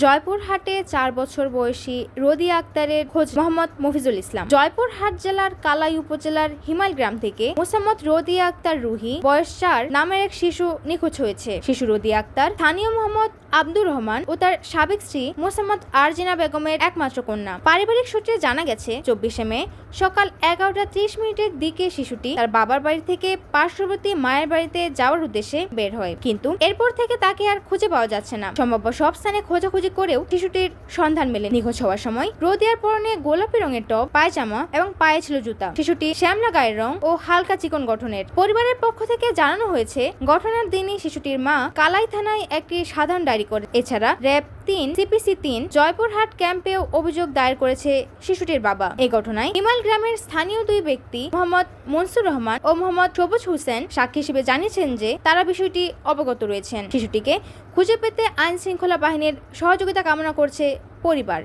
জয়পুরহাটে ৪ বছর বয়সী রোদিয়া আক্তারের খোঁজ মোহাম্মদ মফিজুল ইসলাম। জয়পুরহাট জেলার কালাই উপজেলার হিমাল গ্রাম থেকে মোসাম্মদ রোদিয়া আক্তার রুহি বয়স ৪ নামের এক শিশু নিখোঁজ হয়েছে। শিশু রোদিয়া আক্তার স্থানীয় মোহাম্মদ আব্দুর রহমান ও তার সাবেক স্ত্রী মোসাম্মদ আরজিনা বেগমের একমাত্র কন্যা। পারিবারিক সূত্রে জানা গেছে ২৪শে মে সকাল ১১টা ৩০ দিকে শিশুটি তার বাবার বাড়ি থেকে পার্শ্ববর্তী মায়ের বাড়িতে যাওয়ার উদ্দেশ্যে বের হয়, কিন্তু এরপর থেকে তাকে আর খুঁজে পাওয়া যাচ্ছে না। সম্ভাব্য সব স্থানে খোঁজাখুঁজি করেও শিশুটির সন্ধান মেলে। নিখোঁজ হওয়ার সময় রোদিয়ার পরনে গোলাপি রঙের টপ, পায়জামা এবং পায়ে ছিল জুতা। শিশুটি শ্যামলা গায়ের রং ও হালকা চিকন গঠনের। পরিবারের পক্ষ থেকে জানানো হয়েছে ঘটনার দিনই শিশুটির মা কালাই থানায় একটি সাধারণ ডায়েরি করে। এছাড়া র‍্যাব ৩ সিপিসি ৩ জয়পুরহাট ক্যাম্পেও অভিযোগ দায়ের করেছে শিশুটির বাবা। এই ঘটনায় হিমাল গ্রামের স্থানীয় দুই ব্যক্তি মোহাম্মদ মনসুর রহমান ও মোহাম্মদ সবুজ হোসেন সাক্ষী হিসেবে জানিয়েছেন যে তারা বিষয়টি অবগত রয়েছেন। শিশুটিকে খুঁজে পেতে আইন শৃঙ্খলা বাহিনীর সহযোগিতা কামনা করছে পরিবার।